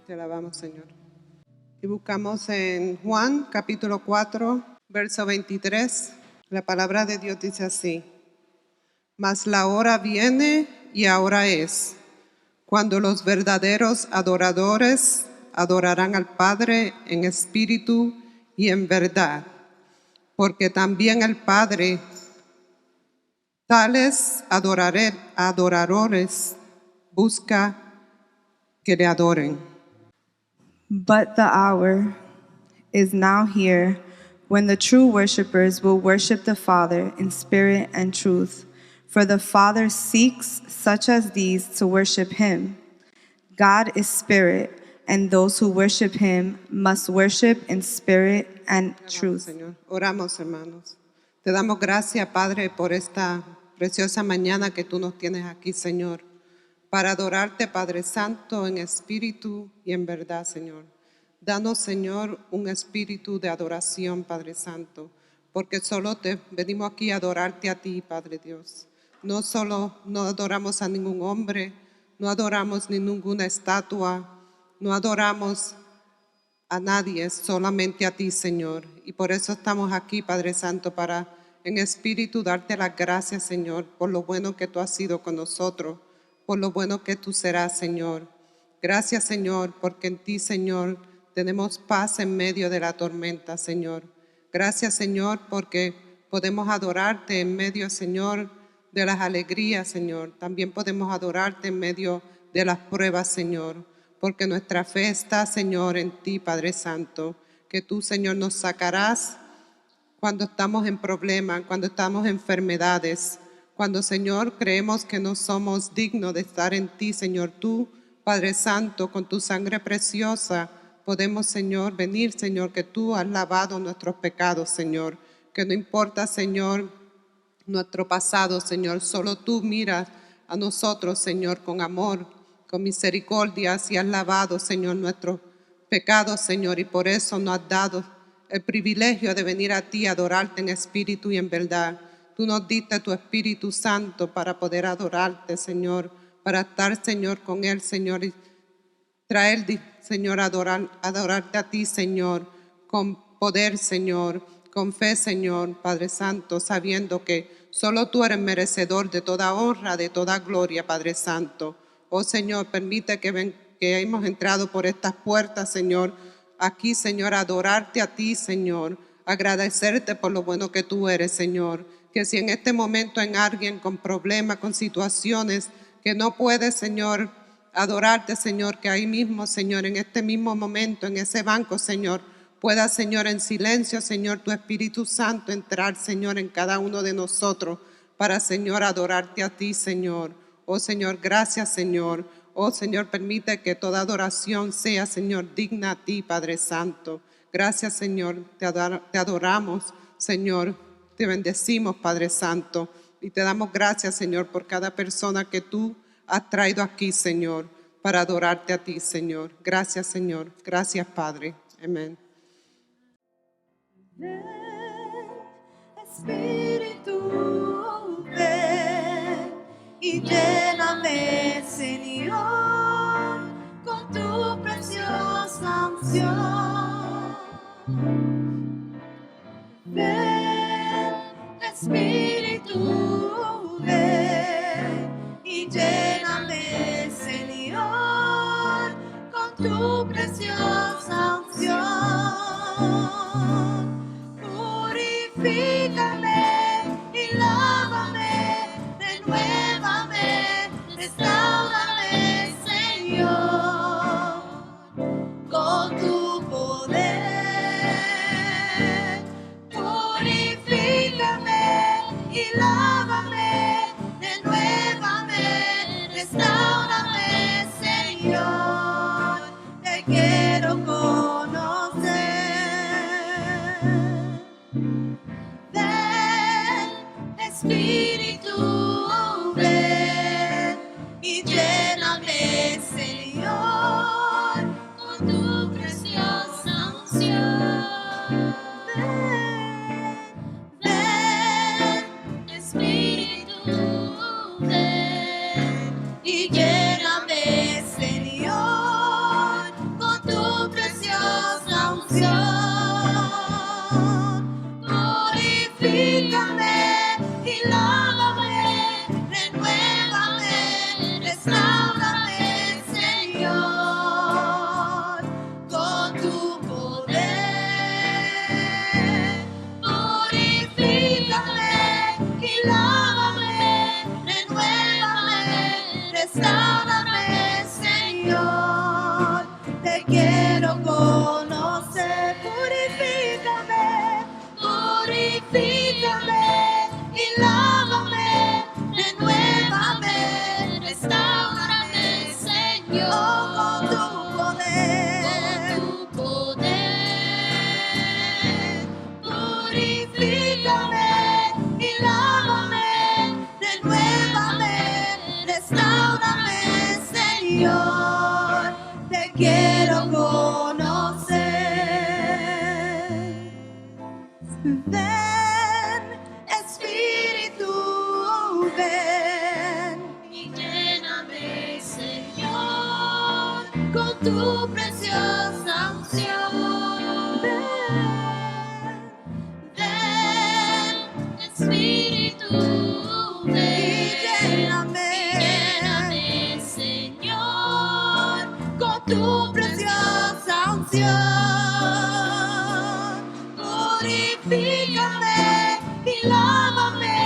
Te alabamos, Señor. Y buscamos en Juan, capítulo 4, verso 23. La palabra de Dios dice así: Mas la hora viene y ahora es, cuando los verdaderos adoradores adorarán al Padre en espíritu y en verdad, porque también el Padre tales adoradores busca que le adoren. But the hour is now here when the true worshipers will worship the Father in spirit and truth. For the Father seeks such as these to worship him. God is spirit, and those who worship him must worship in spirit and truth. Señor, oramos, hermanos. Te damos gracias, Padre, por esta preciosa mañana que tú nos tienes aquí, Señor, para adorarte, Padre Santo, en espíritu y en verdad, Señor. Danos, Señor, un espíritu de adoración, Padre Santo, porque solo te venimos aquí a adorarte a ti, Padre Dios. No adoramos a ningún hombre, no adoramos ni ninguna estatua, no adoramos a nadie, solamente a ti, Señor. Y por eso estamos aquí, Padre Santo, para en espíritu darte las gracias, Señor, por lo bueno que tú has sido con nosotros, por lo bueno que tú serás, Señor. Gracias, Señor, porque en ti, Señor, tenemos paz en medio de la tormenta, Señor. Gracias, Señor, porque podemos adorarte en medio, Señor, de las alegrías, Señor. También podemos adorarte en medio de las pruebas, Señor, porque nuestra fe está, Señor, en ti, Padre Santo, que tú, Señor, nos sacarás cuando estamos en problemas, cuando estamos en enfermedades, cuando, Señor, creemos que no somos dignos de estar en ti, Señor. Tú, Padre Santo, con tu sangre preciosa, podemos, Señor, venir, Señor, que tú has lavado nuestros pecados, Señor, que no importa, Señor, nuestro pasado, Señor, solo tú miras a nosotros, Señor, con amor, con misericordia, y has lavado, Señor, nuestros pecados, Señor, y por eso nos has dado el privilegio de venir a ti a adorarte en espíritu y en verdad. Tú nos diste tu Espíritu Santo para poder adorarte, Señor, para estar, Señor, con Él, Señor, y traer, Señor, adorarte a ti, Señor, con poder, Señor, con fe, Señor, Padre Santo, sabiendo que solo tú eres merecedor de toda honra, de toda gloria, Padre Santo. Oh, Señor, permite que hemos entrado por estas puertas, Señor, aquí, Señor, adorarte a ti, Señor, agradecerte por lo bueno que tú eres, Señor. Que si en este momento hay alguien con problemas, con situaciones, que no puede, Señor, adorarte, Señor, que ahí mismo, Señor, en este mismo momento, en ese banco, Señor, pueda, Señor, en silencio, Señor, tu Espíritu Santo entrar, Señor, en cada uno de nosotros para, Señor, adorarte a ti, Señor. Oh, Señor, gracias, Señor. Oh, Señor, permite que toda adoración sea, Señor, digna a ti, Padre Santo. Gracias, Señor. Te adoramos, Señor. Te bendecimos, Padre Santo. Y te damos gracias, Señor, por cada persona que tú has traído aquí, Señor, para adorarte a ti, Señor. Gracias, Señor. Gracias, Padre. Amén. Ven, Espíritu, ven y lléname, Señor, con tu preciosa unción. Ven, Espíritu, ven y lléname, Señor, con tu preciosa unción. Purifícame y lávame, renuévame, restáurame, Señor, con tu poder. Purifícame y lávame, renuévame, restáurame, Señor, te quiero conocer. Ven, Espíritu, ven y lléname, Señor, con tu preciosa unción. Ven, Espíritu, ven y lléname, Señor, purifícame y lávame, renuévame, restaurame, Señor, con tu poder. Purifícame y lávame, renuévame, restaurame, Señor, te quiero conocer. Purifícame, purifícame y lávame, renuévame, restaurame, Señor, con tu poder. Purifícame y lávame, renuévame, restaurame, Señor, te quiero conocer. Ven, Espíritu, ven y lléname, Señor, con tu preciosa unción. Ven, Espíritu, ven y lléname, Señor, con tu preciosa unción. Purifícame y lávame,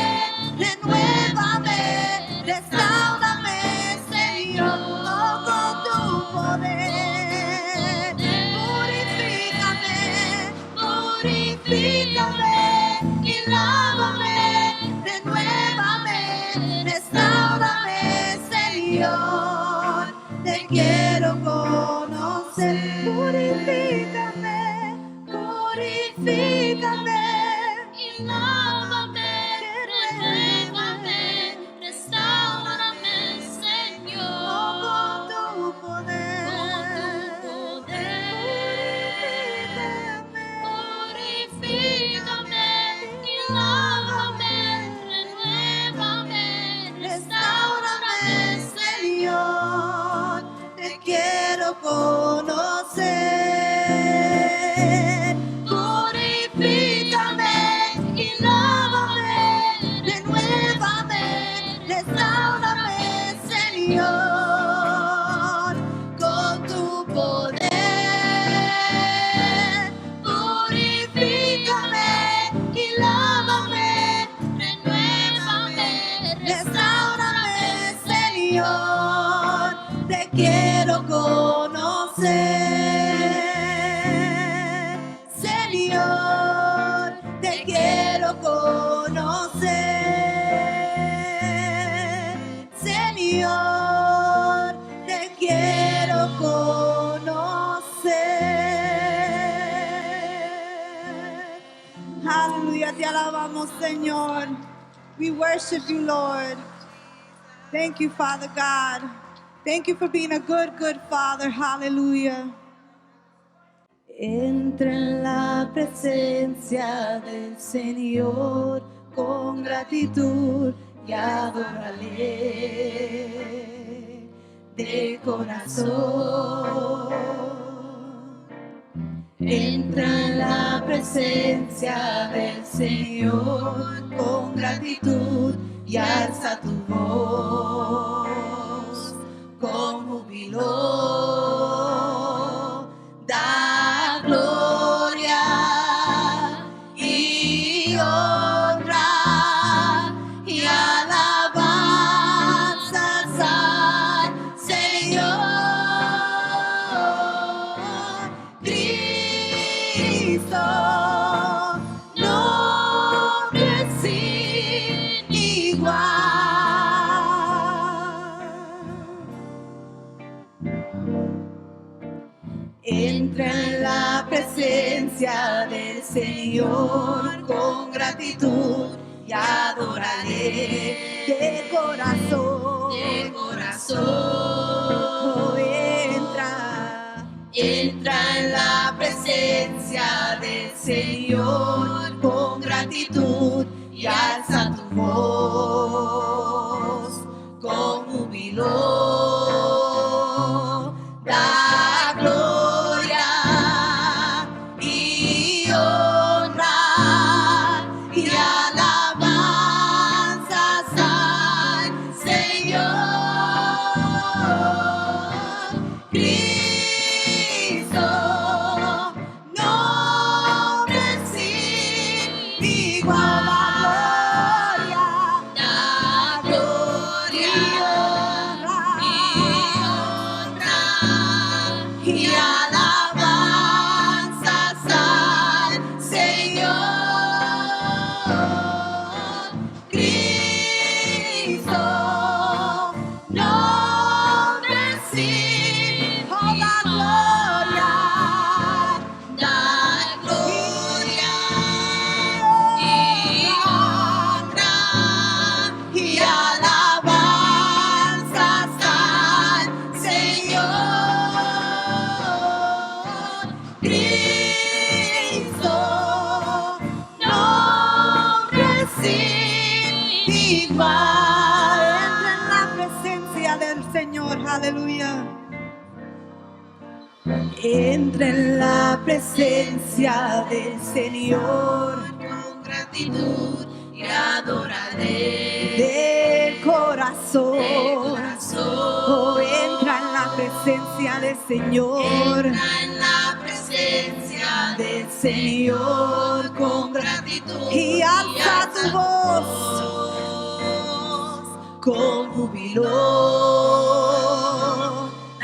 renuévame, restaurame, Señor, con tu poder. Purifícame, purifícame y lávame, renuévame, restaurame, Señor, te quiero conocer. Purifícame, purifícame y lávame, renuévame, restaurame, Señor, con tu poder. Purifícame y lávame, renuévame, restaurame, Señor, te quiero conocer. Purifícame y lávame, renuévame, restaurame, Señor, con tu poder. Purifícame y lávame, renuévame, restaurame, Señor, te quiero conocer. Señor, te quiero conocer. Señor, te quiero conocer. Aleluya, te alabamos, Señor. We worship you, Lord. Thank you, Father God. Thank you for being a good, good Father. Hallelujah. Entra en la presencia del Señor con gratitud y adórale de corazón. Entra en la presencia del Señor con gratitud y alza tu voz con júbilo. Da gloria y honra y alabanzas al Señor. Cristo, nombre sin igual. Entra en la presencia del Señor con gratitud y adórale de corazón. De corazón. Entra en la presencia del Señor con gratitud y alza tu voz con júbilo. Da gloria y honra y igual. Entra en la presencia del Señor, aleluya. Entra en la presencia del Señor. Con gratitud y adoraré Del corazón. Oh, entra en la presencia del Señor. Entra en la presencia Del Señor con gratitud y alza tu voz con júbilo.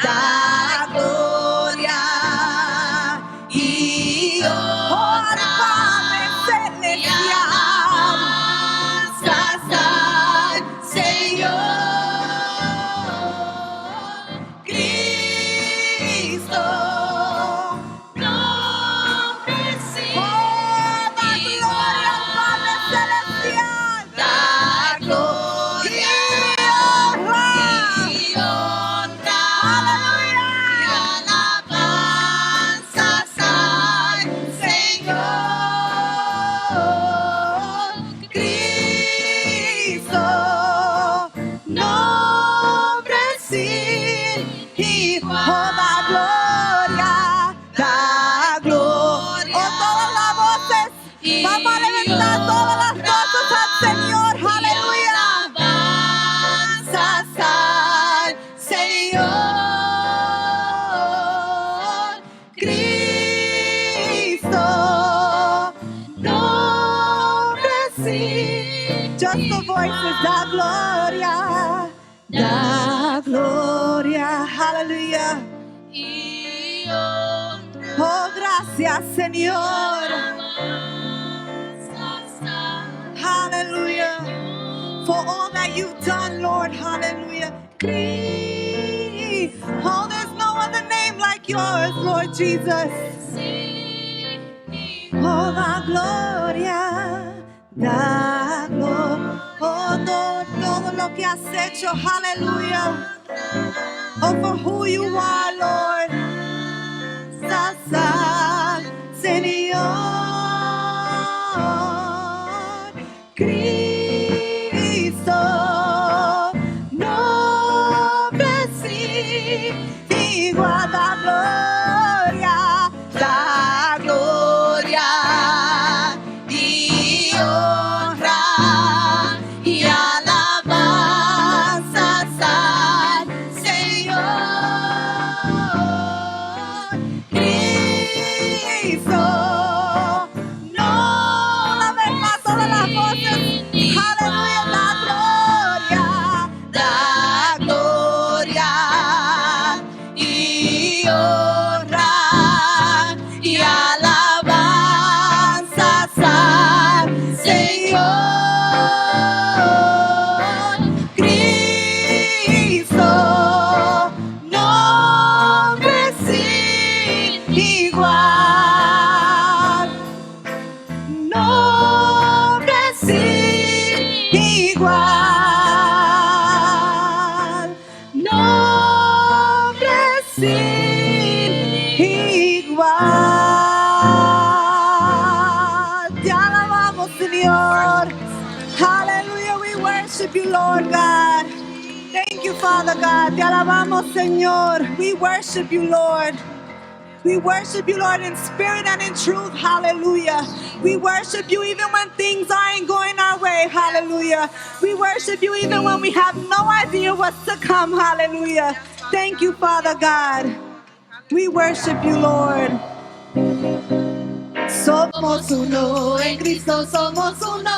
Da gloria y honra al Padre celestial. al Señor Cristo. nombre sin Oh, da gloria al Padre celestial. da gloria y honra Aleluya. y alabanzas al Señor Cristo, nombre sin igual. Da gloria. Oh, todas las voces, vamos a levantar todas las voces al Señor, aleluya. alabanzas al Señor Cristo, nombre sin. Just the voices, da gloria, aleluya. y honra Oh, gracias, Señor, alabanzas al hallelujah, for all that you've done, Lord, hallelujah. Oh, there's no other name like yours, Lord Jesus. Oh, la gloria, oh, todo lo que has hecho, hallelujah. Oh, for who you are, Lord. Sasa, Señor Cristo, nombre sin igual. Da gloria y honra y alabanzas al Señor Cristo. No, una vez más todas las voces, aleluya, da gloria y honra y alabanzas al Señor Cristo, nombre sin igual, nombre sin igual, nombre sin igual. Te alabamos, Señor. Hallelujah, we worship you, Lord God. Thank you, Father God. Te alabamos, Señor. We worship you, Lord. We worship you, Lord, in spirit and in truth. Hallelujah. We worship you even when things aren't going our way. Hallelujah. We worship you even when we have no idea what's to come. Hallelujah. Thank you, Father God. We worship you, Lord. Somos uno en Cristo, somos uno.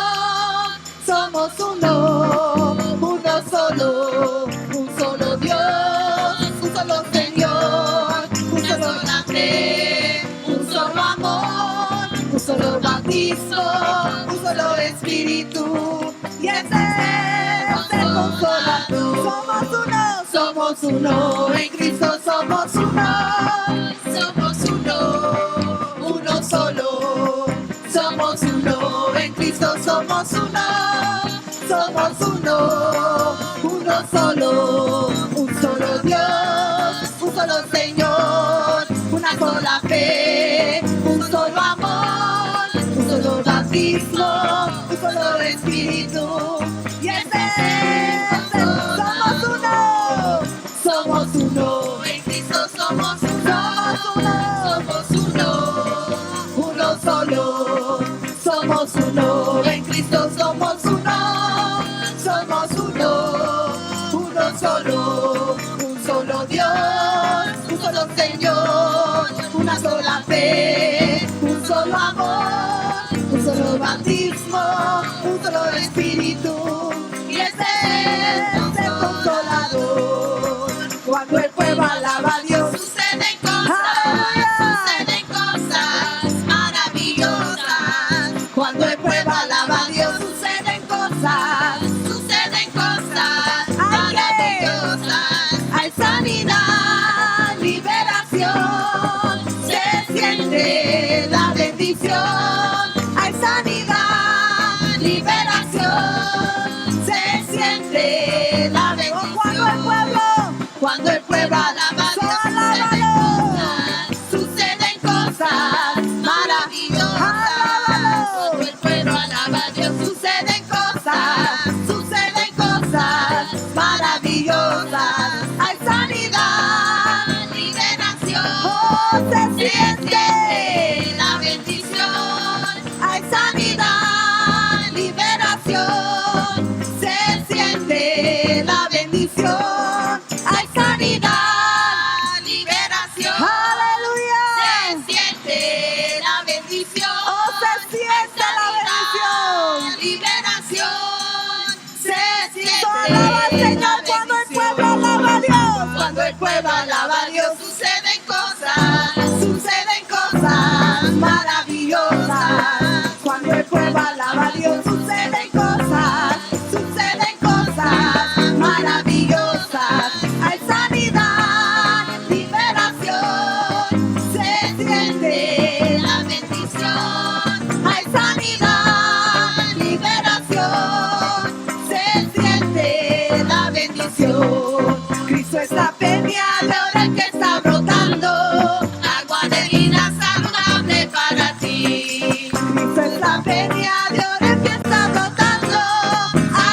Somos uno, uno solo, un solo Dios, un solo Señor, un solo sola fe, un solo amor, un solo bautismo, un solo espíritu. Y ese es el consolador. Somos uno en Cristo, somos uno. somos uno, Uno solo, somos uno en Cristo, somos uno. Somos uno solo, un solo Dios, un solo Señor, una sola fe, un solo amor, un solo bautismo, un solo espíritu. Y ese somos uno, uno solo, un solo Dios, un solo Señor, una sola fe, un solo amor, un solo bautismo, un solo Espíritu, y ese es el Consolador. Cuando el pueblo alaba a Dios, suceden cosas maravillosas. Cuando el pueblo alaba a Dios, suceden cosas maravillosas. Hay sanidad, liberación, se siente la bendición. Hay sanidad, liberación, se siente la bendición. Cuando el pueblo alaba a Dios, suceden cosas maravillosas. Cuando el pueblo alaba a Dios, suceden cosas maravillosas. Hay sanidad, liberación, se siente la bendición. Hay sanidad, liberación, se siente la bendición. Hay sanidad, liberación. Aleluya. Se siente la bendición. Oh, se siente la bendición. Liberación. Se siente Alaba al Señor la cuando el bendición. pueblo alaba a Dios. Cuando el pueblo alaba a Dios, suceden cosas maravillosas. Cuando el pueblo alaba a Dios, suceden cosas maravillosas. Hay sanidad, liberación, se siente la bendición. Hay sanidad, liberación, se siente la bendición. Cristo es la peña de oro que está brotando, agua de vida saludable para ti. Cristo es la peña de oro que está brotando,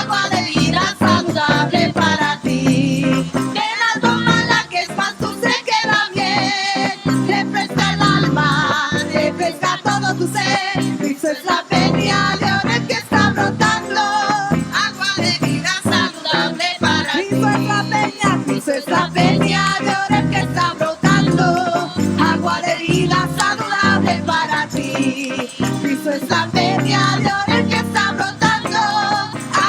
agua de vida saludable para ti. De la toma la que es más dulce que la miel, refresca el alma, refresca todo tu ser. Cristo es la peña de oro que está brotando, agua de vida saludable para ti. Cristo es la peña de oro que está brotando, agua de vida saludable para ti. Cristo es la peña de oro que está brotando,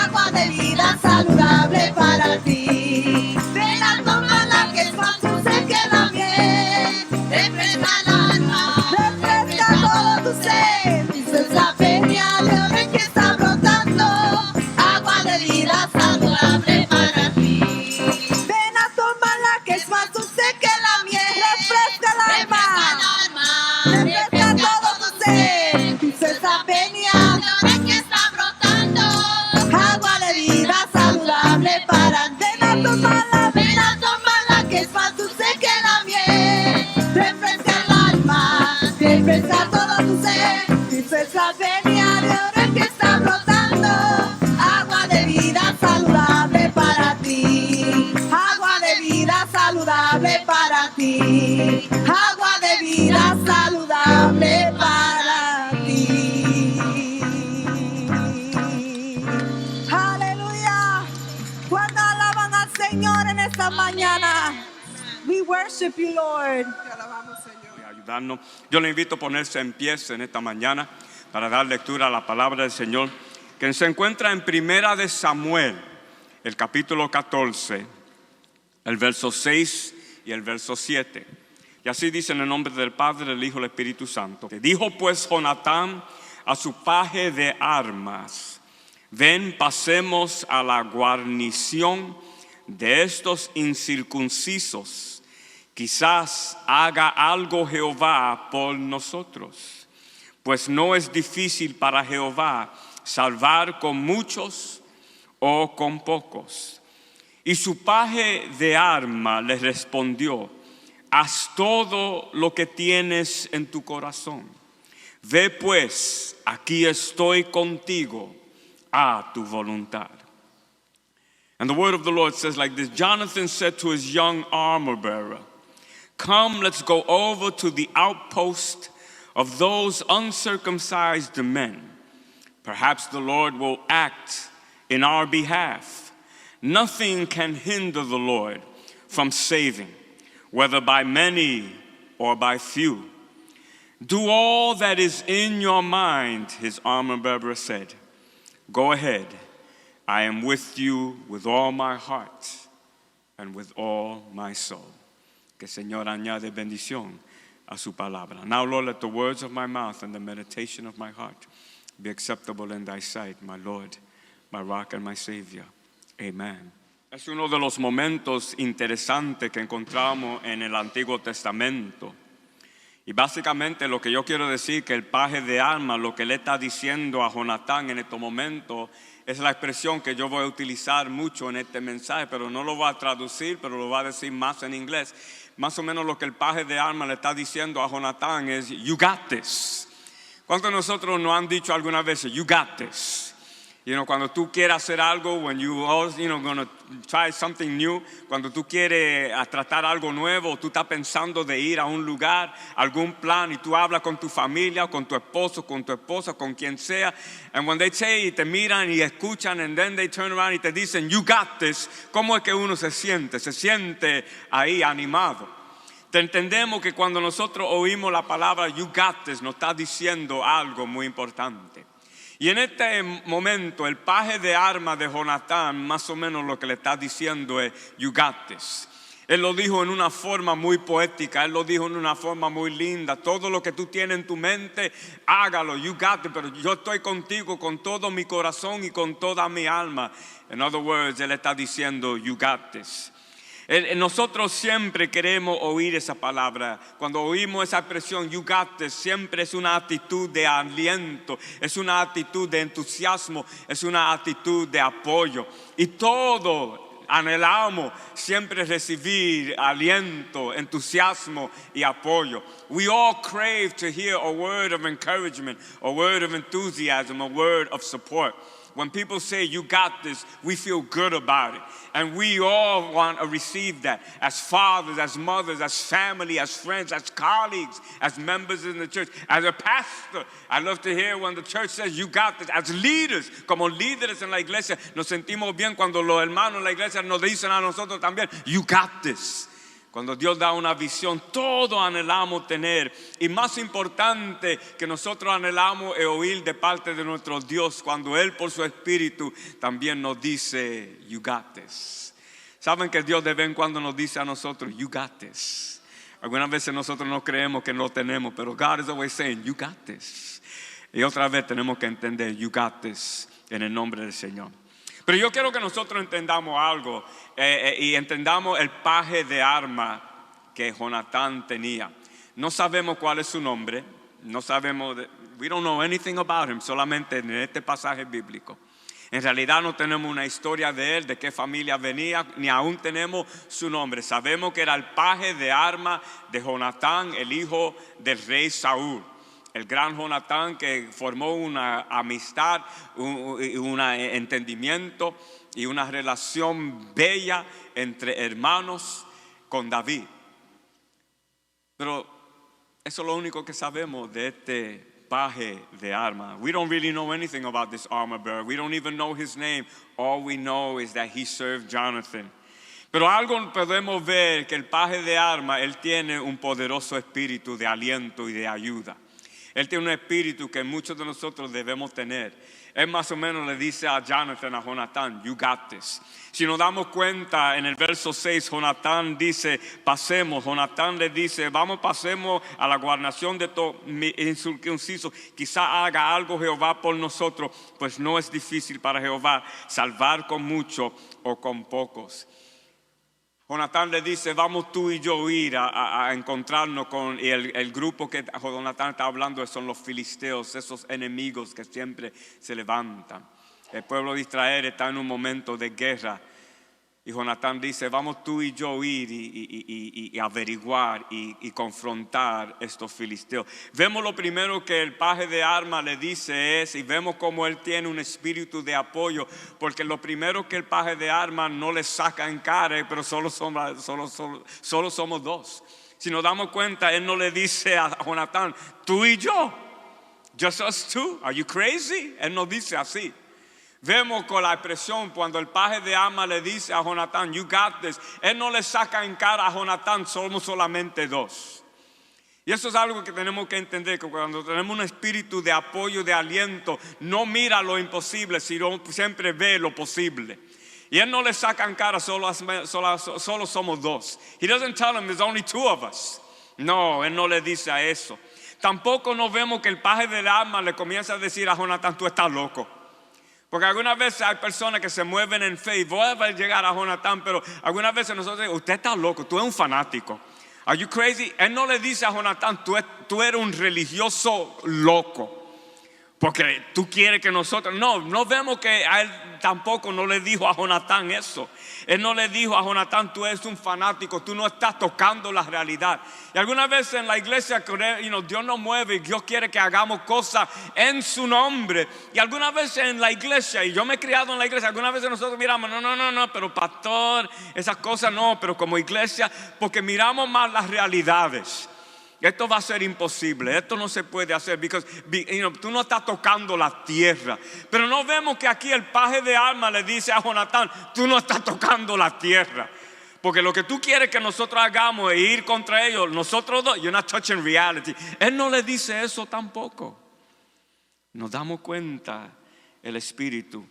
agua de vida saludable para ti. Ven a tomarla que es más dulce que la miel, refresca el alma, refresca todo tu ser. Cristo es la peña de oro que está brotando, agua de vida saludable para ti. Ven a tomarla que es más dulce que la miel. Refresca el alma. Refresca todo tu ser. Cristo es la peña de oro que está brotando, agua de vida saludable para ti. Ven a tomarla que es más dulce que la miel, refresca el alma, refresca todo tu ser. Cristo es la peña de oro que está brotando, agua de vida saludable para ti. Agua de vida saludable para ti. Agua de vida saludable para ti. Aleluya. Cuando alaban al Señor en esta mañana. We worship you, Lord. Te alabamos, Señor. Y ayudarnos. Yo le invito a ponerse en pie en esta mañana para dar lectura a la palabra del Señor, que se encuentra en Primera de Samuel, el capítulo 14, el verso 6 y el verso 7. Y así dice en el nombre del Padre, del Hijo y del Espíritu Santo. Que dijo pues Jonatán a su paje de armas: ven, pasemos a la guarnición de estos incircuncisos. Quizás haga algo Jehová por nosotros, pues no es difícil para Jehová salvar con muchos o con pocos. Y su paje de arma le respondió: haz todo lo que tienes en tu corazón. Ve pues, aquí estoy contigo, a tu voluntad. And the word of the Lord says like this: Jonathan said to his young armor bearer, come, let's go over to the outpost of those uncircumcised men. Perhaps the Lord will act in our behalf. Nothing can hinder the Lord from saving, whether by many or by few. Do all that is in your mind, his armor bearer said. Go ahead. I am with you with all my heart and with all my soul. Que el Señor añade bendición a su palabra. Now, Lord, let the words of my mouth and the meditation of my heart be acceptable in thy sight, my Lord, my rock and my Savior. Amen. Es uno de los momentos interesantes que encontramos en el Antiguo Testamento. Y básicamente lo que yo quiero decir que el paje de armas, lo que le está diciendo a Jonatán en estos momentos, es la expresión que yo voy a utilizar mucho en este mensaje, pero no lo voy a traducir, pero lo voy a decir más en inglés. Más o menos lo que el paje de armas le está diciendo a Jonatán es, you got this. ¿Cuántos de nosotros nos han dicho algunas veces, you got this? Cuando tú quieres hacer algo, when you always, gonna try something new, cuando tú quieres tratar algo nuevo, tú estás pensando de ir a un lugar, algún plan, y tú hablas con tu familia, con tu esposo, con tu esposa, con quien sea, and when they say, y te miran y escuchan, and then they turn around y te dicen, you got this, ¿cómo es que uno se siente? Se siente ahí animado. Entendemos que cuando nosotros oímos la palabra you got this, nos está diciendo algo muy importante. Y en este momento el paje de armas de Jonatán más o menos lo que le está diciendo es you got this. Él lo dijo en una forma muy poética, él lo dijo en una forma muy linda. Todo lo que tú tienes en tu mente, hágalo, you got it, pero yo estoy contigo con todo mi corazón y con toda mi alma. In other words, él está diciendo you got this. Nosotros siempre queremos oír esa palabra. Cuando oímos esa expresión you got this, siempre es una actitud de aliento, es una actitud de entusiasmo, es una actitud de apoyo. Y todo anhelamos siempre recibir aliento, entusiasmo y apoyo. We all crave to hear a word of encouragement, a word of enthusiasm, a word of support. When people say you got this, we feel good about it. And we all want to receive that as fathers, as mothers, as family, as friends, as colleagues, as members in the church. As a pastor, I love to hear when the church says you got this. As leaders, como líderes en la iglesia, nos sentimos bien cuando los hermanos en la iglesia nos dicen a nosotros también, you got this. Cuando Dios da una visión, todos anhelamos tener. Y más importante que nosotros anhelamos es oír de parte de nuestro Dios cuando Él por su Espíritu también nos dice, you got this. Saben que Dios de vez en cuando nos dice a nosotros, you got this. Algunas veces nosotros no creemos que no tenemos, pero God is always saying, you got this. Y otra vez tenemos que entender, you got this, en el nombre del Señor. Pero yo quiero que nosotros entendamos algo y entendamos el paje de arma que Jonatán tenía. No sabemos cuál es su nombre, no sabemos, we don't know anything about him, solamente en este pasaje bíblico. En realidad no tenemos una historia de él, de qué familia venía, ni aún tenemos su nombre. Sabemos que era el paje de arma de Jonatán, el hijo del rey Saúl. El gran Jonatán que formó una amistad, un entendimiento y una relación bella entre hermanos con David. Pero eso es lo único que sabemos de este paje de arma. We don't really know anything about this armor bearer. We don't even know his name. All we know is that he served Jonathan. Pero algo podemos ver que el paje de arma, él tiene un poderoso espíritu de aliento y de ayuda. Él tiene un espíritu que muchos de nosotros debemos tener. Él más o menos le dice a Jonathan, a Jonatán, you got this. Si nos damos cuenta, en el verso 6, Jonatán dice, pasemos. Jonatán le dice, pasemos a la guarnición de todo incircunciso. Quizá haga algo Jehová por nosotros, pues no es difícil para Jehová salvar con mucho o con pocos. Jonatán le dice, vamos tú y yo ir a encontrarnos con el grupo que Jonatán está hablando, son los filisteos, esos enemigos que siempre se levantan. El pueblo de Israel está en un momento de guerra y Jonatán dice, vamos tú y yo ir y averiguar y confrontar estos filisteos. Vemos lo primero que el paje de arma le dice es, y vemos cómo él tiene un espíritu de apoyo, porque lo primero que el paje de arma no le saca en cara, pero solo somos dos. Si nos damos cuenta, él no le dice a Jonatán, tú y yo. Just us two? Are you crazy? Él no dice así. Vemos con la expresión cuando el paje de armas le dice a Jonatán, you got this. Él no le saca en cara a Jonatán, somos solamente dos. Y eso es algo que tenemos que entender, que cuando tenemos un espíritu de apoyo, de aliento, no mira lo imposible, sino siempre ve lo posible. Y él no le saca en cara, solo somos dos. He doesn't tell him there's only two of us. No, él no le dice a eso. Tampoco nos vemos que el paje del arma le comienza a decir a Jonatán, tú estás loco. Porque algunas veces hay personas que se mueven en fe y voy a llegar a Jonatán, pero algunas veces nosotros decimos, usted está loco, tú eres un fanático. Are you crazy? Él no le dice a Jonatán, tú eres un religioso loco. Porque tú quieres que nosotros... No vemos que a él tampoco no le dijo a Jonatán eso. Él no le dijo a Jonatán, tú eres un fanático, tú no estás tocando la realidad. Y algunas veces en la iglesia, Dios nos mueve y Dios quiere que hagamos cosas en su nombre. Y algunas veces en la iglesia, y yo me he criado en la iglesia, algunas veces nosotros miramos, no, pero pastor, esas cosas no, pero como iglesia, porque miramos más las realidades. Esto va a ser imposible, esto no se puede hacer, porque tú no estás tocando la tierra. Pero no vemos que aquí el paje de armas le dice a Jonatán, tú no estás tocando la tierra. Porque lo que tú quieres que nosotros hagamos es ir contra ellos, nosotros dos, you're not touching reality. Él no le dice eso tampoco. Nos damos cuenta el espíritu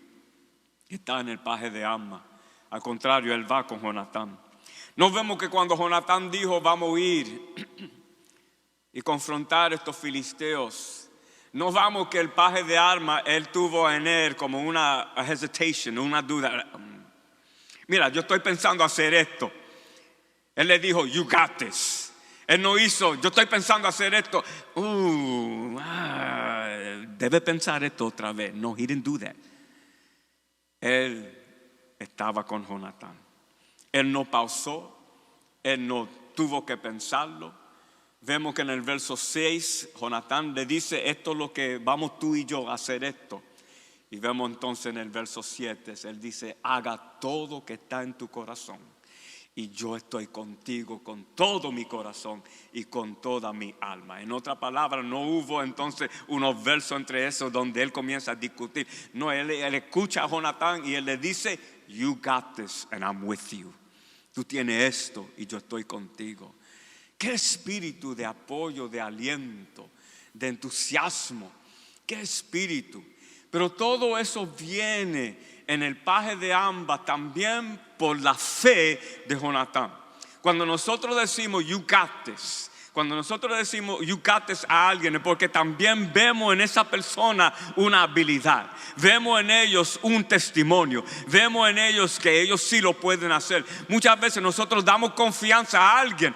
que está en el paje de armas. Al contrario, él va con Jonatán. No vemos que cuando Jonatán dijo, vamos a ir y confrontar a estos filisteos, no vamos que el paje de armas, él tuvo en él como una hesitation, una duda. Mira, yo estoy pensando hacer esto. Él le dijo, you got this. Él no hizo, yo estoy pensando hacer esto. Debe pensar esto otra vez. No, he didn't do that. Él estaba con Jonatán. Él no pausó. Él no tuvo que pensarlo. Vemos que en el verso 6, Jonatán le dice, esto es lo que vamos tú y yo a hacer esto. Y vemos entonces en el verso 7, él dice, haga todo que está en tu corazón. Y yo estoy contigo con todo mi corazón y con toda mi alma. En otra palabra, no hubo entonces unos versos entre esos donde él comienza a discutir. No, él escucha a Jonatán y él le dice, you got this and I'm with you. Tú tienes esto y yo estoy contigo. Qué espíritu de apoyo, de aliento, de entusiasmo. Qué espíritu. Pero todo eso viene en el paje de armas también por la fe de Jonatán. Cuando nosotros decimos you got this, cuando nosotros decimos you got this a alguien, es porque también vemos en esa persona una habilidad. Vemos en ellos un testimonio. Vemos en ellos que ellos sí lo pueden hacer. Muchas veces nosotros damos confianza a alguien.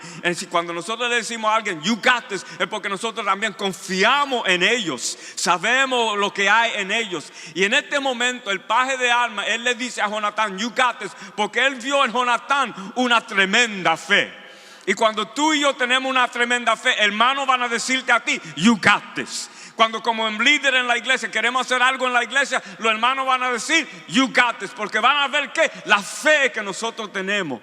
Cuando nosotros le decimos a alguien you got this, es porque nosotros también confiamos en ellos. Sabemos lo que hay en ellos. Y en este momento el paje de armas, él le dice a Jonatán you got this, porque él vio en Jonatán una tremenda fe. Y cuando tú y yo tenemos una tremenda fe, hermanos van a decirte a ti, you got this. Cuando como líder en la iglesia queremos hacer algo en la iglesia, los hermanos van a decir, you got this. Porque van a ver que la fe que nosotros tenemos.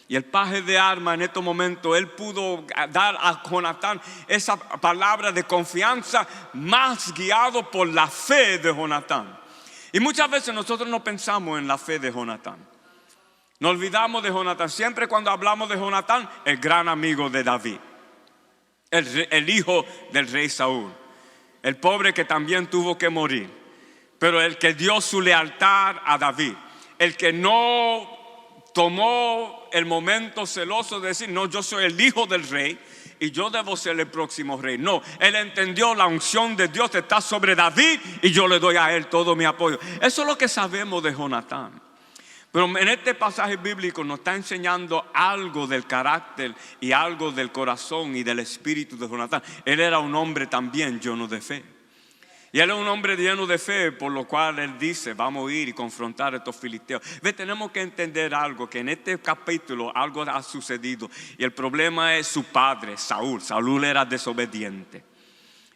Y el paje de armas en estos momentos, él pudo dar a Jonatán esa palabra de confianza más guiado por la fe de Jonatán. Y muchas veces nosotros no pensamos en la fe de Jonatán. No olvidamos de Jonatán. Siempre cuando hablamos de Jonatán, el gran amigo de David, el hijo del rey Saúl, el pobre que también tuvo que morir, pero el que dio su lealtad a David, el que no tomó el momento celoso de decir, no, yo soy el hijo del rey y yo debo ser el próximo rey. No, él entendió la unción de Dios está sobre David y yo le doy a él todo mi apoyo. Eso es lo que sabemos de Jonatán. Pero en este pasaje bíblico nos está enseñando algo del carácter y algo del corazón y del espíritu de Jonatán. Él era un hombre también lleno de fe. Y él es un hombre lleno de fe, por lo cual él dice, vamos a ir y confrontar a estos filisteos. Tenemos que entender algo, que en este capítulo algo ha sucedido. Y el problema es su padre, Saúl. Saúl era desobediente.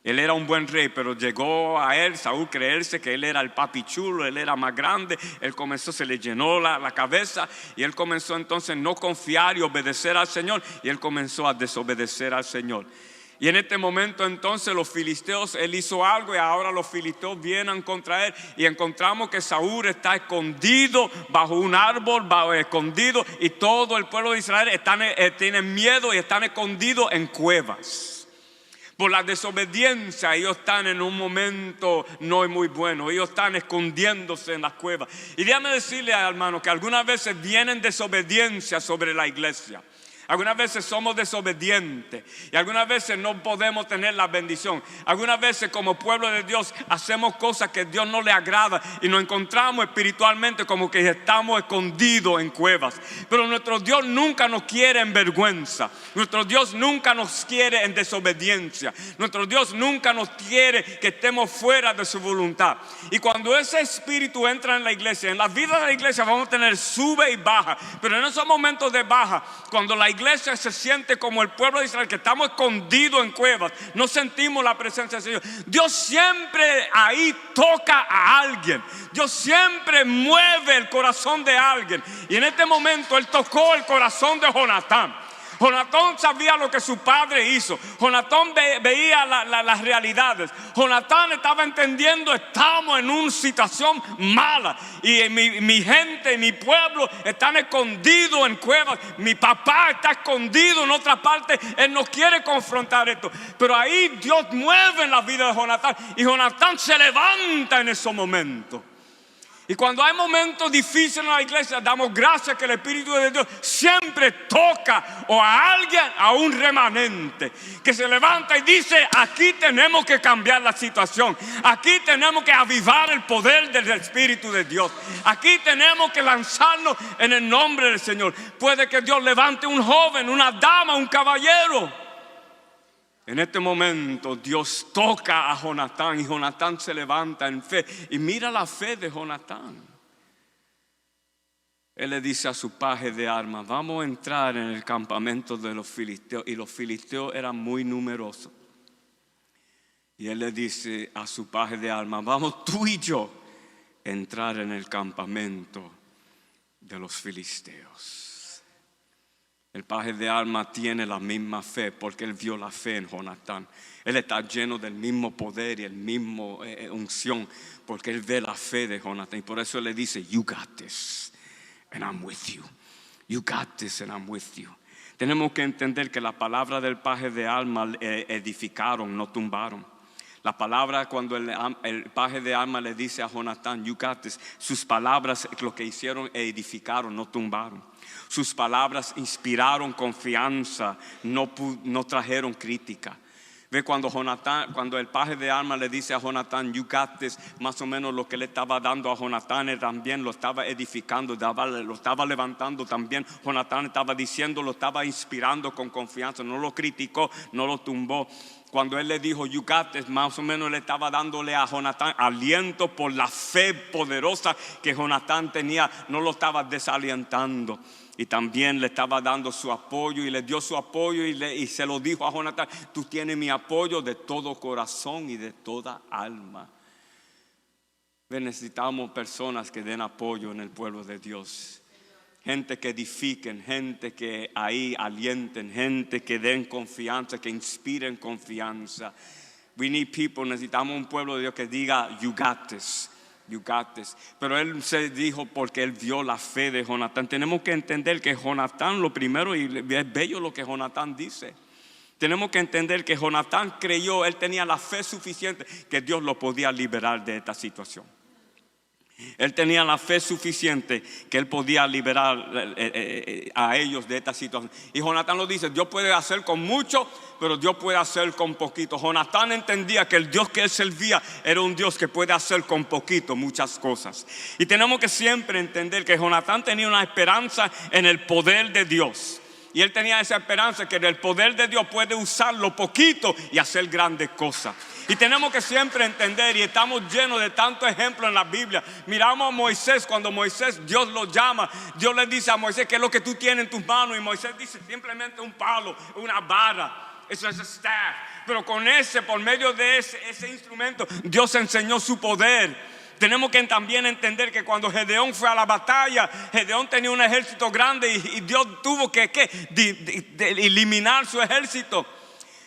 Él era un buen rey, pero llegó a él, Saúl, creerse que él era el papi chulo, él era más grande. Él comenzó, se le llenó la cabeza y él comenzó entonces no confiar y obedecer al Señor. Y él comenzó a desobedecer al Señor. Y en este momento entonces los filisteos, él hizo algo y ahora los filisteos vienen contra él. Y encontramos que Saúl está escondido bajo un árbol, escondido. Y todo el pueblo de Israel tienen miedo y están escondidos en cuevas. Por la desobediencia, ellos están en un momento no muy bueno. Ellos están escondiéndose en las cuevas. Y déjame decirle, hermano, que algunas veces vienen desobediencia sobre la iglesia. Algunas veces somos desobedientes y algunas veces no podemos tener la bendición. Algunas veces como pueblo de Dios hacemos cosas que a Dios no le agrada y nos encontramos espiritualmente como que estamos escondidos en cuevas. Pero nuestro Dios nunca nos quiere en vergüenza. Nuestro Dios nunca nos quiere en desobediencia. Nuestro Dios nunca nos quiere que estemos fuera de su voluntad. Y cuando ese espíritu entra en la iglesia, en la vida de la iglesia vamos a tener sube y baja. Pero en esos momentos de baja, cuando la iglesia se siente como el pueblo de Israel, que estamos escondidos en cuevas, no sentimos la presencia del Señor. Dios siempre ahí toca a alguien. Dios siempre mueve el corazón de alguien. Y en este momento Él tocó el corazón de Jonatán. Jonatán sabía lo que su padre hizo. Jonatán veía las realidades. Jonatán estaba entendiendo, estamos en una situación mala. Y mi gente, mi pueblo están escondidos en cuevas. Mi papá está escondido en otra parte. Él no quiere confrontar esto. Pero ahí Dios mueve en la vida de Jonatán. Y Jonatán se levanta en esos momentos. Y cuando hay momentos difíciles en la iglesia, damos gracias que el Espíritu de Dios siempre toca o a alguien, a un remanente que se levanta y dice: aquí tenemos que cambiar la situación, aquí tenemos que avivar el poder del Espíritu de Dios, aquí tenemos que lanzarnos en el nombre del Señor. Puede que Dios levante un joven, una dama, un caballero. En este momento Dios toca a Jonatán y Jonatán se levanta en fe. Y mira la fe de Jonatán. Él le dice a su paje de armas: vamos a entrar en el campamento de los filisteos. Y los filisteos eran muy numerosos. Y él le dice a su paje de armas: vamos tú y yo a entrar en el campamento de los filisteos. El paje de armas tiene la misma fe porque él vio la fe en Jonatán. Él está lleno del mismo poder y el mismo unción porque él ve la fe de Jonatán. Y por eso le dice: you got this and I'm with you. You got this and I'm with you. Tenemos que entender que la palabra del paje de armas edificaron, no tumbaron. La palabra, cuando el paje de armas le dice a Jonatán: you got this, sus palabras lo que hicieron edificaron, no tumbaron. Sus palabras inspiraron confianza, no trajeron crítica. Ve, cuando el paje de armas le dice a Jonatán: you got this, más o menos lo que le estaba dando a Jonatán, él también lo estaba edificando, lo estaba levantando también. Jonatán estaba diciendo, lo estaba inspirando con confianza, no lo criticó, no lo tumbó. Cuando él le dijo you got this, más o menos le estaba dándole a Jonatán aliento por la fe poderosa que Jonatán tenía, no lo estaba desalientando. Y también le estaba dando su apoyo y le dio su apoyo y se lo dijo a Jonatán: tú tienes mi apoyo de todo corazón y de toda alma. Necesitamos personas que den apoyo en el pueblo de Dios. Gente que edifiquen, gente que ahí alienten, gente que den confianza, que inspiren confianza. We need people, necesitamos un pueblo de Dios que diga you got this. You got this. Pero él se dijo porque él vio la fe de Jonatán. Tenemos que entender que Jonatán, lo primero, y es bello lo que Jonatán dice. Tenemos que entender que Jonatán creyó, él tenía la fe suficiente que Dios lo podía liberar de esta situación. Él tenía la fe suficiente que él podía liberar a ellos de esta situación. Y Jonatán lo dice: Dios puede hacer con mucho, pero Dios puede hacer con poquito. Jonatán entendía que el Dios que él servía era un Dios que puede hacer con poquito muchas cosas. Y tenemos que siempre entender que Jonatán tenía una esperanza en el poder de Dios. Y él tenía esa esperanza que el poder de Dios puede usar lo poquito y hacer grandes cosas. Y tenemos que siempre entender, y estamos llenos de tantos ejemplos en la Biblia. Miramos a Moisés, cuando Moisés, Dios lo llama, Dios le dice a Moisés: ¿qué es lo que tú tienes en tus manos? Y Moisés dice: simplemente un palo, una vara. Eso es staff. Pero con por medio de ese instrumento, Dios enseñó su poder. Tenemos que también entender que cuando Gedeón fue a la batalla, Gedeón tenía un ejército grande y Dios tuvo que eliminar su ejército.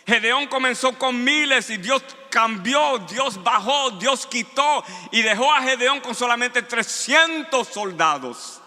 Gedeón comenzó con miles y Dios cambió, Dios bajó, Dios quitó y dejó a Gedeón con solamente 300 soldados.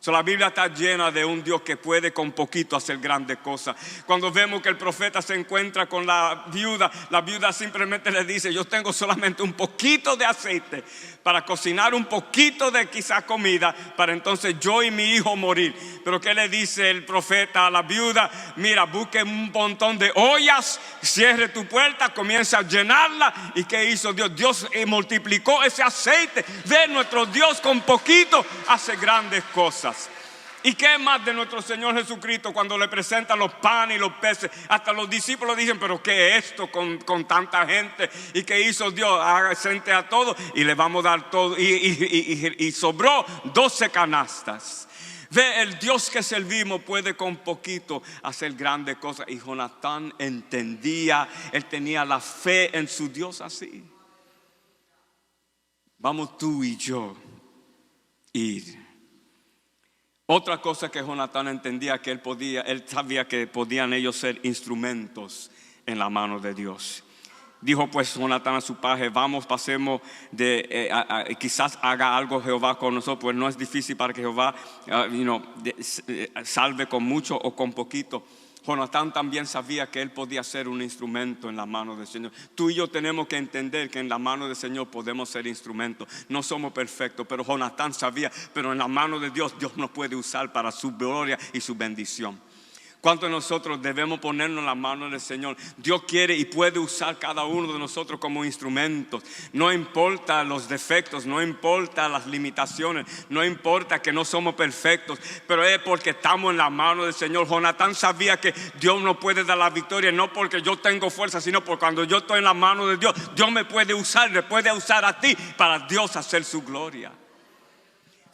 La Biblia está llena de un Dios que puede con poquito hacer grandes cosas. Cuando vemos que el profeta se encuentra con la viuda simplemente le dice: yo tengo solamente un poquito de aceite para cocinar un poquito de quizás comida, para entonces yo y mi hijo morir. Pero ¿qué le dice el profeta a la viuda? Mira, busque un montón de ollas, cierre tu puerta, comienza a llenarla. ¿Y qué hizo Dios? Dios multiplicó ese aceite. Ve, nuestro Dios con poquito hace grandes cosas. ¿Y qué más de nuestro Señor Jesucristo cuando le presentan los panes y los peces? Hasta los discípulos dicen: pero ¿qué es esto con tanta gente? ¿Y qué hizo Dios? Frente a todo y le vamos a dar todo. Y sobró 12 canastas. Ve, el Dios que servimos puede con poquito hacer grandes cosas. Y Jonatán entendía, él tenía la fe en su Dios así. Vamos tú y yo ir. Otra cosa que Jonatán entendía, que él sabía que podían ellos ser instrumentos en la mano de Dios. Dijo pues Jonatán a su paje: vamos, pasemos quizás haga algo Jehová con nosotros. Pues no es difícil para que Jehová salve con mucho o con poquito. Jonatán también sabía que él podía ser un instrumento en la mano del Señor. Tú y yo tenemos que entender que en la mano del Señor podemos ser instrumentos. No somos perfectos, pero Jonatán sabía, pero en la mano de Dios, Dios nos puede usar para su gloria y su bendición. ¿Cuántos de nosotros debemos ponernos en la mano del Señor? Dios quiere y puede usar cada uno de nosotros como instrumentos. No importa los defectos, no importa las limitaciones, no importa que no somos perfectos, pero es porque estamos en la mano del Señor. Jonatán sabía que Dios nos puede dar la victoria, no porque yo tengo fuerza, sino porque cuando yo estoy en la mano de Dios, Dios me puede usar, le puede usar a ti para Dios hacer su gloria.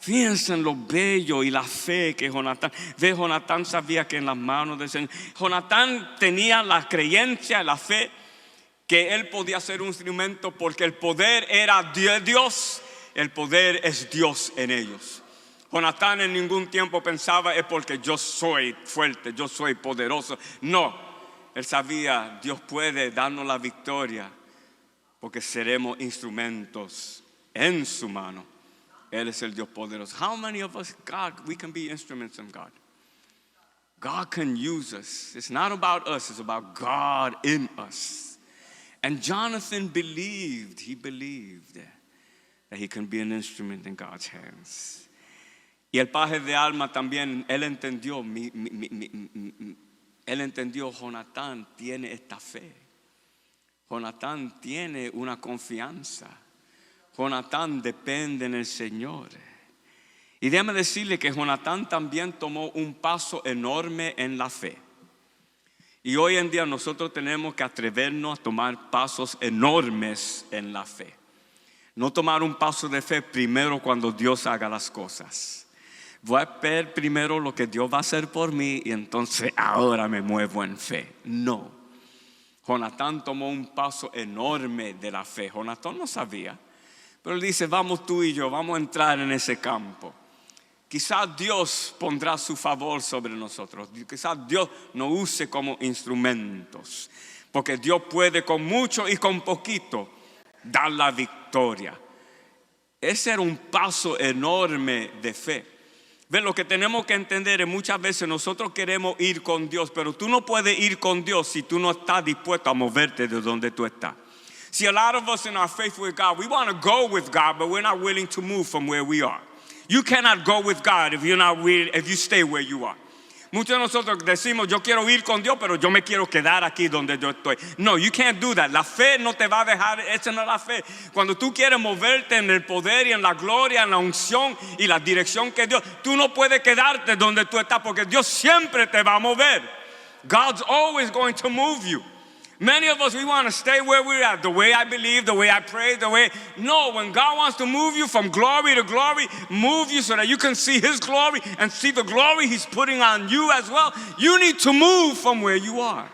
Fíjense en lo bello y la fe que Jonatán. Jonatán sabía que en las manos del Señor. Jonatán tenía la creencia, la fe, que él podía ser un instrumento porque el poder era de Dios. El poder es Dios en ellos. Jonatán en ningún tiempo pensaba: es porque yo soy fuerte, yo soy poderoso. No, él sabía: Dios puede darnos la victoria porque seremos instrumentos en su mano. Él es el Dios poderoso. How many of us, God, we can be instruments in God? God can use us. It's not about us, it's about God in us. And Jonathan believed, that he can be an instrument in God's hands. Y el paje de alma también, él entendió, Jonatán tiene esta fe. Jonatán tiene una confianza. Jonatán depende en el Señor. Y déjame decirle que Jonatán también tomó un paso enorme en la fe. Y hoy en día nosotros tenemos que atrevernos a tomar pasos enormes en la fe. No tomar un paso de fe primero cuando Dios haga las cosas. Voy a ver primero lo que Dios va a hacer por mí y entonces ahora me muevo en fe. No. Jonatán tomó un paso enorme de la fe. Jonatán no sabía. Pero él dice: vamos tú y yo, vamos a entrar en ese campo. Quizás Dios pondrá su favor sobre nosotros. Quizás Dios nos use como instrumentos. Porque Dios puede con mucho y con poquito dar la victoria. Ese era un paso enorme de fe. Ve, lo que tenemos que entender es muchas veces nosotros queremos ir con Dios, pero tú no puedes ir con Dios si tú no estás dispuesto a moverte de donde tú estás. See, a lot of us in our faith with God, we want to go with God, but we're not willing to move from where we are. You cannot go with God if you stay where you are. Muchos de nosotros decimos: yo quiero ir con Dios, pero yo me quiero quedar aquí donde yo estoy. No, you can't do that. La fe no te va a dejar. Esa no es la fe. Cuando tú quieres moverte en el poder y en la gloria, en la unción y la dirección que Dios, tú no puedes quedarte donde tú estás, porque Dios siempre te va a mover. God's always going to move you. Many of us, we want to stay where we're at. The way I believe, the way I pray, No, when God wants to move you from glory to glory, move you so that you can see His glory and see the glory He's putting on you as well. You need to move from where you are.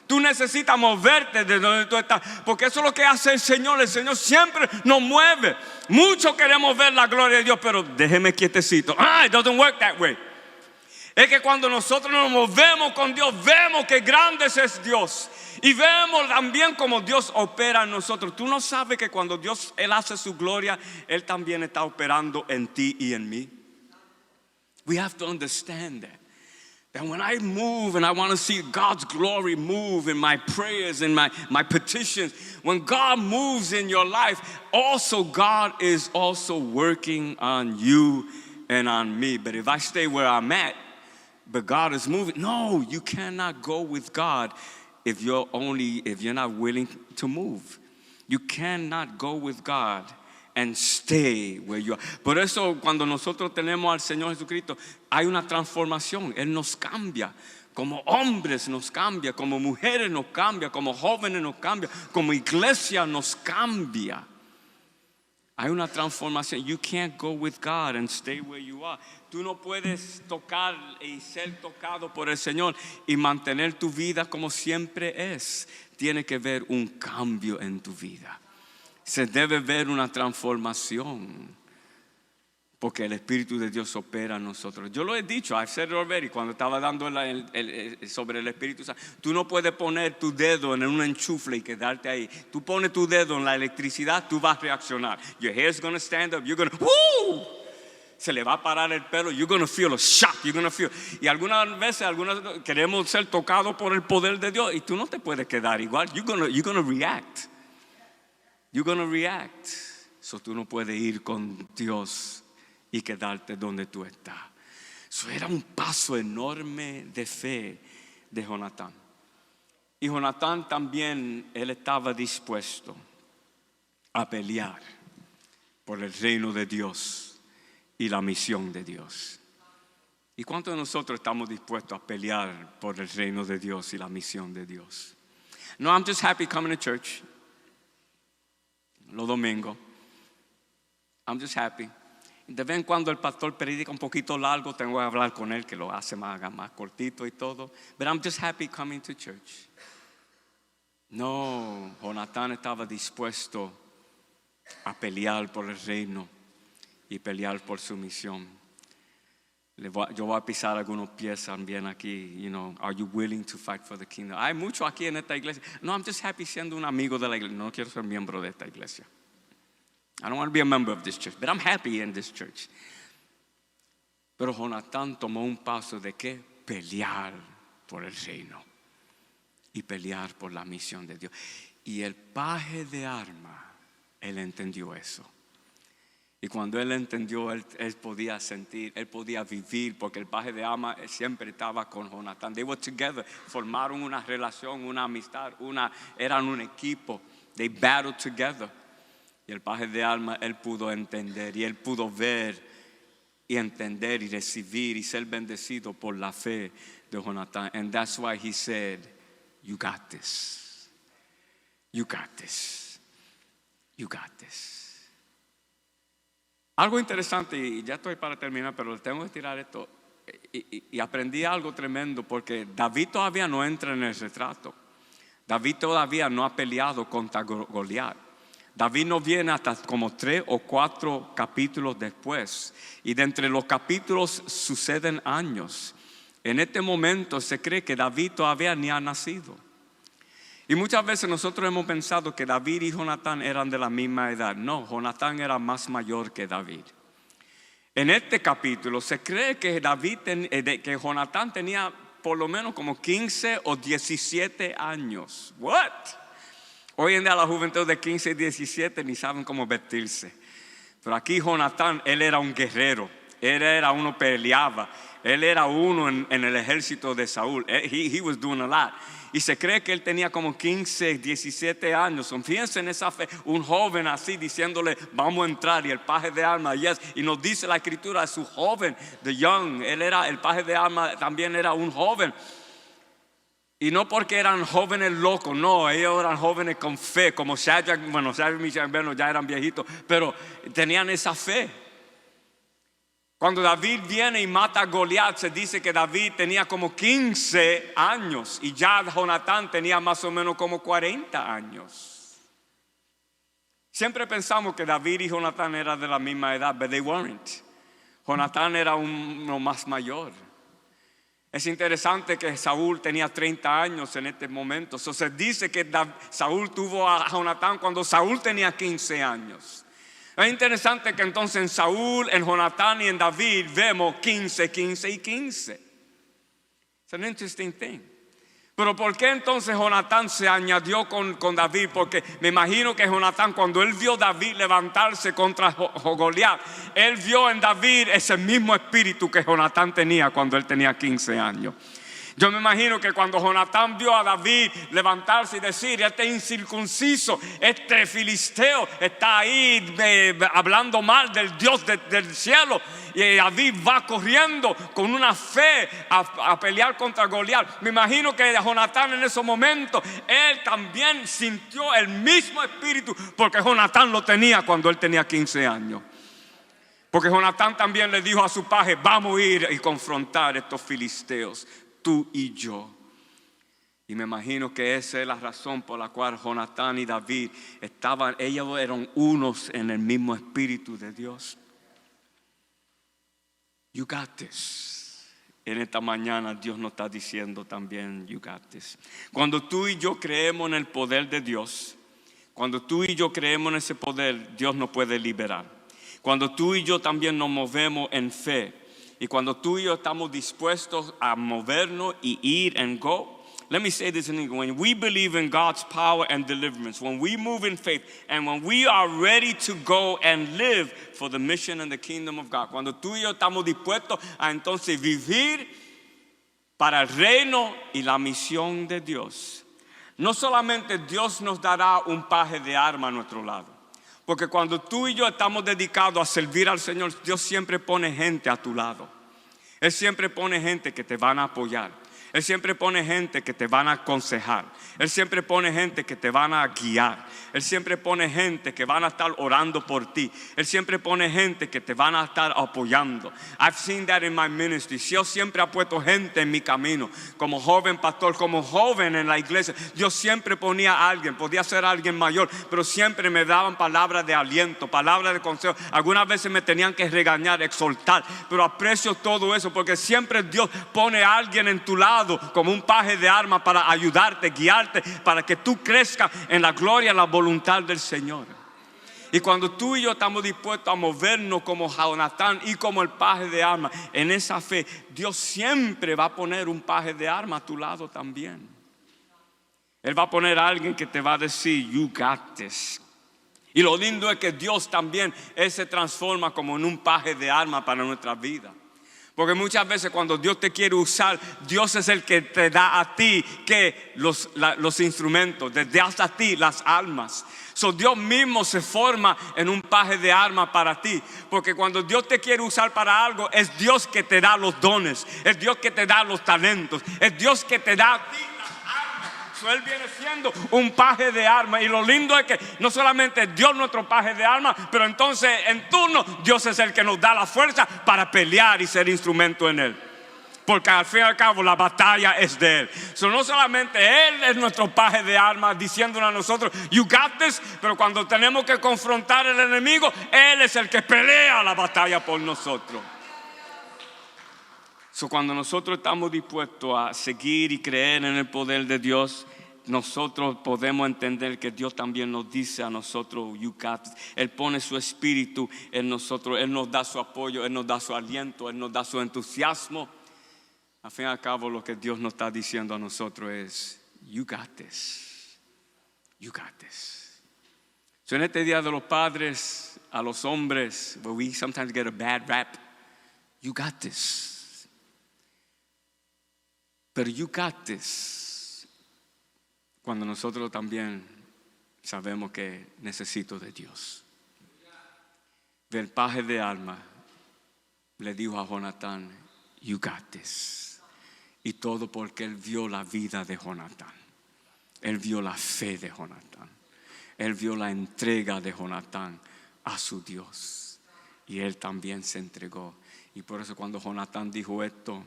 Tú necesitas moverte de donde tú estás, porque eso es lo que hace el Señor. El Señor siempre nos mueve. Muchos queremos ver la gloria de Dios, pero déjeme quietecito. It doesn't work that way. Es que cuando nosotros nos movemos con Dios, vemos que grande es Dios. Y vemos también como Dios opera en nosotros. Tú no sabes que cuando Dios, Él hace su gloria, Él también está operando en ti y en mí. We have to understand that. That when I move and I want to see God's glory move in my prayers and my petitions, when God moves in your life, also God is also working on you and on me. But if I stay where I'm at, but God is moving, no, you cannot go with God if you're not willing to move. You cannot go with God and stay where you are. Por eso cuando nosotros tenemos al Señor Jesucristo, hay una transformación. Él nos cambia. Como hombres nos cambia, como mujeres nos cambia, como jóvenes nos cambia, como iglesia nos cambia. Hay una transformación. You can't go with God and stay where you are. Tú no puedes tocar y ser tocado por el Señor y mantener tu vida como siempre es. Tiene que haber un cambio en tu vida. Se debe ver una transformación, porque el Espíritu de Dios opera en nosotros. Yo lo he dicho, I've said it already, cuando estaba dando sobre el Espíritu Santo. Tú no puedes poner tu dedo en un enchufle y quedarte ahí. Tú pones tu dedo en la electricidad, tú vas a reaccionar. Your hair's going to stand up, you're going to, ¡woo! Se le va a parar el pelo, you're going to feel a shock, you're going to feel. Y algunas veces queremos ser tocados por el poder de Dios y tú no te puedes quedar igual. You're going to react. You're going to react. So tú no puedes ir con Dios y quedarte donde tú estás. Eso era un paso enorme de fe de Jonatán. Y Jonatán también, él estaba dispuesto a pelear por el reino de Dios y la misión de Dios. ¿Y cuántos de nosotros estamos dispuestos a pelear por el reino de Dios y la misión de Dios? No, I'm just happy coming to church. Los domingos. I'm just happy. De vez en cuando el pastor predica un poquito largo, tengo que hablar con él que lo hace más cortito y todo. But I'm just happy coming to church. No, Jonatán estaba dispuesto a pelear por el reino y pelear por su misión. Yo voy a pisar algunos pies también aquí. You know, are you willing to fight for the kingdom? Hay mucho aquí en esta iglesia. No, I'm just happy siendo un amigo de la iglesia. No quiero ser miembro de esta iglesia. I don't want to be a member of this church, but I'm happy in this church. Pero Jonatán tomó un paso de ¿qué? Pelear por el reino y pelear por la misión de Dios. Y el paje de arma, él entendió eso. Y cuando él entendió, él podía sentir, él podía vivir, porque el paje de arma siempre estaba con Jonatán. They were together, formaron una relación, una amistad, eran un equipo. They battled together. Y el paje de arma, él pudo entender y él pudo ver y entender y recibir y ser bendecido por la fe de Jonatán. And that's why he said, you got this. You got this. You got this. Algo interesante, y ya estoy para terminar, pero tengo que tirar esto. Y aprendí algo tremendo, porque David todavía no entra en el retrato. David todavía no ha peleado contra Goliat. David no viene hasta como 3 o 4 capítulos después. Y de entre los capítulos suceden años. En este momento se cree que David todavía ni ha nacido. Y muchas veces nosotros hemos pensado que David y Jonatán eran de la misma edad. No, Jonatán era más mayor que David. En este capítulo se cree que que Jonatán tenía por lo menos como 15 o 17 años. What? Hoy en día la juventud de 15 y 17 ni saben cómo vestirse. Pero aquí Jonatán, él era un guerrero. Él era uno peleaba. Él era uno en el ejército de Saúl. He was doing a lot. Y se cree que él tenía como 15, 17 años. Fíjense en esa fe, un joven así diciéndole, vamos a entrar. Y el paje de armas, yes. Y nos dice la escritura, su joven, the young. El paje de armas también era un joven. Y no porque eran jóvenes locos, no, ellos eran jóvenes con fe, como Shadrach, Shadrach, Meshach y Abednego ya eran viejitos, pero tenían esa fe. Cuando David viene y mata a Goliat, se dice que David tenía como 15 años y ya Jonatán tenía más o menos como 40 años. Siempre pensamos que David y Jonatán eran de la misma edad, but they weren't. Jonatán era uno más mayor. Es interesante que Saúl tenía 30 años en este momento. Se dice que Saúl tuvo a Jonatán cuando Saúl tenía 15 años. Es interesante que entonces en Saúl, en Jonatán y en David vemos 15, 15 y 15. It's an interesting thing. Pero ¿por qué entonces Jonatán se añadió con David? Porque me imagino que Jonatán, cuando él vio a David levantarse contra Goliat, él vio en David ese mismo espíritu que Jonatán tenía cuando él tenía 15 años. Yo me imagino que cuando Jonatán vio a David levantarse y decir: este incircunciso, este filisteo está ahí hablando mal del Dios del cielo, y David va corriendo con una fe a pelear contra Goliat. Me imagino que Jonatán en ese momento, él también sintió el mismo espíritu, porque Jonatán lo tenía cuando él tenía 15 años. Porque Jonatán también le dijo a su paje: vamos a ir y confrontar a estos filisteos, tú y yo. Y me imagino que esa es la razón por la cual Jonatán y David ellos eran unos en el mismo espíritu de Dios. You got this. En esta mañana Dios nos está diciendo también: you got this. Cuando tú y yo creemos en el poder de Dios, cuando tú y yo creemos en ese poder, Dios nos puede liberar. Cuando tú y yo también nos movemos en fe, y cuando tú y yo estamos dispuestos a movernos y ir and go. Let me say this in English. When we believe in God's power and deliverance, when we move in faith, and when we are ready to go and live for the mission and the kingdom of God, cuando tú y yo estamos dispuestos a entonces vivir para el reino y la misión de Dios, no solamente Dios nos dará un paje de arma a nuestro lado, porque cuando tú y yo estamos dedicados a servir al Señor, Dios siempre pone gente a tu lado. Él siempre pone gente que te van a apoyar. Él siempre pone gente que te van a aconsejar. Él siempre pone gente que te van a guiar. Él siempre pone gente que van a estar orando por ti. Él siempre pone gente que te van a estar apoyando. I've seen that in my ministry. Dios siempre ha puesto gente en mi camino. Como joven pastor, como joven en la iglesia, Dios siempre ponía a alguien. Podía ser alguien mayor, pero siempre me daban palabras de aliento, palabras de consejo. Algunas veces me tenían que regañar, exhortar, pero aprecio todo eso, porque siempre Dios pone a alguien en tu lado como un paje de armas para ayudarte, guiarte, para que tú crezcas en la gloria y la voluntad del Señor. Y cuando tú y yo estamos dispuestos a movernos como Jonatán y como el paje de armas en esa fe, Dios siempre va a poner un paje de armas a tu lado también. Él va a poner a alguien que te va a decir: you got this. Y lo lindo es que Dios también, Él se transforma como en un paje de armas para nuestra vida. Porque muchas veces cuando Dios te quiere usar, Dios es el que te da a ti los instrumentos, desde hasta a ti las almas. Dios mismo se forma en un paje de armas para ti. Porque cuando Dios te quiere usar para algo, es Dios que te da los dones, es Dios que te da los talentos, es Dios que te da a ti. Él viene siendo un paje de armas. Y lo lindo es que no solamente Dios nuestro paje de armas, pero entonces en turno Dios es el que nos da la fuerza para pelear y ser instrumento en Él. Porque al fin y al cabo la batalla es de Él. No solamente Él es nuestro paje de armas, diciéndonos a nosotros: you got this. Pero cuando tenemos que confrontar al enemigo, Él es el que pelea la batalla por nosotros. Cuando nosotros estamos dispuestos a seguir y creer en el poder de Dios, nosotros podemos entender que Dios también nos dice a nosotros: you got it. Él pone su espíritu en nosotros. Él nos da su apoyo, Él nos da su aliento, Él nos da su entusiasmo. Al fin y al cabo, lo que Dios nos está diciendo a nosotros es: you got this. You got this. En este Día de los Padres, a los hombres, where we sometimes get a bad rap, you got this. Pero you got this cuando nosotros también sabemos que necesito de Dios. Del paje de armas le dijo a Jonatán: you got this. Y todo porque él vio la vida de Jonatán. Él vio la fe de Jonatán. Él vio la entrega de Jonatán a su Dios. Y él también se entregó. Y por eso cuando Jonatán dijo esto,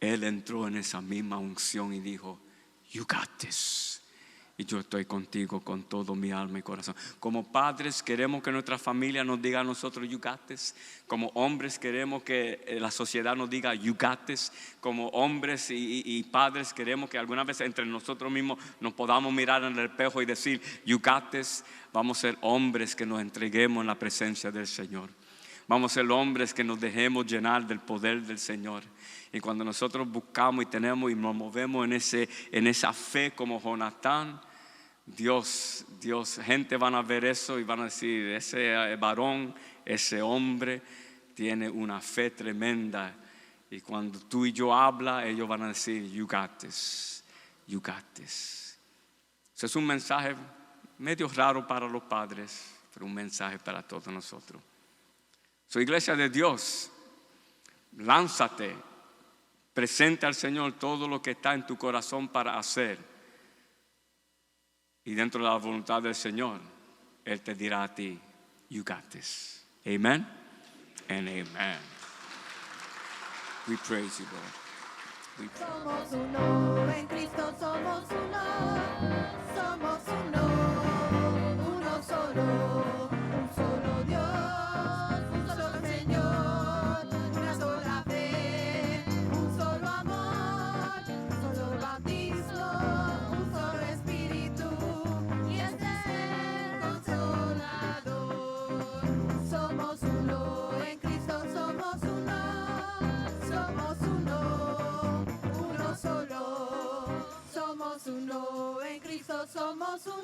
él entró en esa misma unción y dijo: you got this. y yo estoy contigo con todo mi alma y corazón. Como padres queremos que nuestra familia nos diga a nosotros, you got this. Como hombres queremos que la sociedad nos diga, you got this. Como hombres y padres queremos que alguna vez entre nosotros mismos nos podamos mirar en el espejo y decir, you got this. Vamos a ser hombres que nos entreguemos en la presencia del Señor. Vamos a ser hombres que nos dejemos llenar del poder del Señor. Y cuando nosotros buscamos y tenemos y nos movemos en esa fe como Jonatán, Dios, gente van a ver eso y van a decir, ese varón, ese hombre tiene una fe tremenda. Y cuando tú y yo habla, ellos van a decir, you got this, you got this. Eso es un mensaje medio raro para los padres, pero un mensaje para todos nosotros. So, iglesia de Dios, lánzate, presenta al Señor todo lo que está en tu corazón para hacer. Y dentro de la voluntad del Señor, Él te dirá a ti, you got this. Amen and amen. We praise you, Lord. We praise you. Somos uno, en Cristo somos uno, uno solo, un solo Dios, un solo Señor, una sola fe, un solo amor, un solo bautismo, un solo Espíritu, y este es el Consolador. Somos uno, en Cristo somos uno, uno solo. Somos uno, en Cristo somos uno,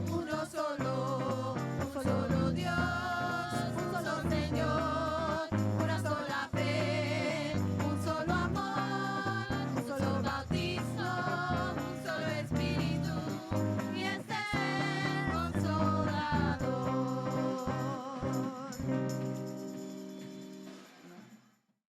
uno solo Dios, un solo Señor.